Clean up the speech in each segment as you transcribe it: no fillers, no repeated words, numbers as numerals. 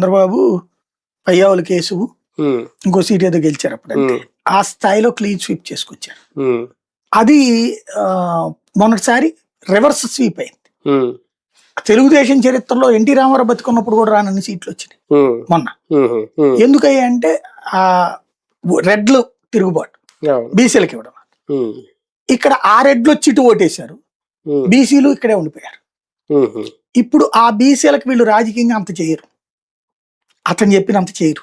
Chandrababu Payyavula case ఇంకో seat ఏదో గెలిచారు అప్పుడంటే ఆ స్థాయిలో క్లీన్ స్వీప్ చేసుకొచ్చారు. అది మొన్నటిసారి రివర్స్ స్వీప్ అయింది. తెలుగుదేశం చరిత్రలో ఎన్టీ రామారావు బతుకున్నప్పుడు కూడా రానన్ని సీట్లు వచ్చినాయి మొన్న. ఎందుకయ్యా అంటే ఆ రెడ్లు తిరుగుబాటు బీసీలకు ఇవ్వడం. ఇక్కడ ఆ రెడ్లు వచ్చి ఇటు ఓటేశారు, బీసీలు ఇక్కడే ఉండిపోయారు. ఇప్పుడు ఆ బీసీలకు వీళ్ళు రాజకీయంగా అంత చేయరు, అతను చెప్పినంత చేయరు.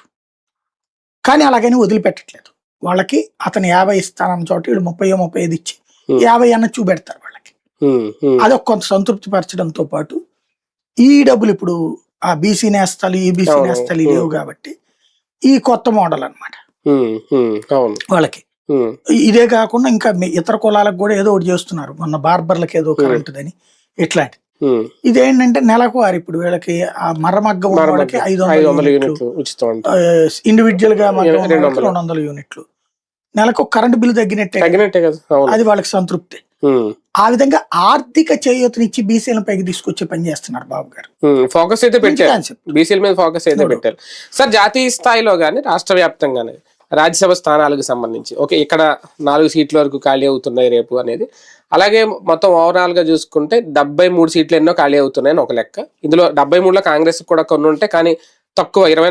కానీ అలాగని వదిలిపెట్టట్లేదు. వాళ్ళకి అతను 50 ఇస్తానన్న చోట వీళ్ళు 30-35 ఇచ్చి 50 అన్న చూపెడతారు వాళ్ళకి. అదొక కొంత సంతృప్తి పరచడంతో పాటు ఈ డబ్బులు ఇప్పుడు ఆ బీసీ నేస్తాలు ఈ బీసీ నేస్తాలు లేవు కాబట్టి ఈ కొత్త మోడల్ అన్నమాట వాళ్ళకి. ఇదే కాకుండా ఇంకా ఇతర కులాలకు కూడా ఏదో ఒకటి చేస్తున్నారు. మొన్న బార్బర్లకు ఏదో కరెంటుదని ఇట్లాంటి. ఇదేంటంటే నెలకు వారు ఇప్పుడు వీళ్ళకి ఆ మరమగ్గం వాళ్ళకి 500 యూనిట్లు, ఇండివిజువల్ గా 200 యూనిట్లు నెలకు కరెంటు బిల్లు తగ్గినట్టే. అది వాళ్ళకి సంతృప్తి. ఆ విధంగా ఆర్థిక చేయూతనిచ్చి బీసీల పైకి తీసుకొచ్చే పని చేస్తున్నారు బాబు గారు. ఫోకస్ అయితే పెట్టారు, బీసీల మీద ఫోకస్ అయితే పెట్టారు. సార్, జాతీయ స్థాయిలో గానీ రాష్ట్ర వ్యాప్తంగానే రాజ్యసభ స్థానాలకు సంబంధించి ఓకే, ఇక్కడ 4 సీట్ల వరకు ఖాళీ అవుతున్నాయి రేపు అనేది. అలాగే మొత్తం ఓవరాల్ గా చూసుకుంటే 73 సీట్లు ఎన్నో ఖాళీ అవుతున్నాయని ఒక లెక్క. ఇందులో 73లో కాంగ్రెస్ కూడా కొన్ని ఉంటే కానీ తక్కువ 24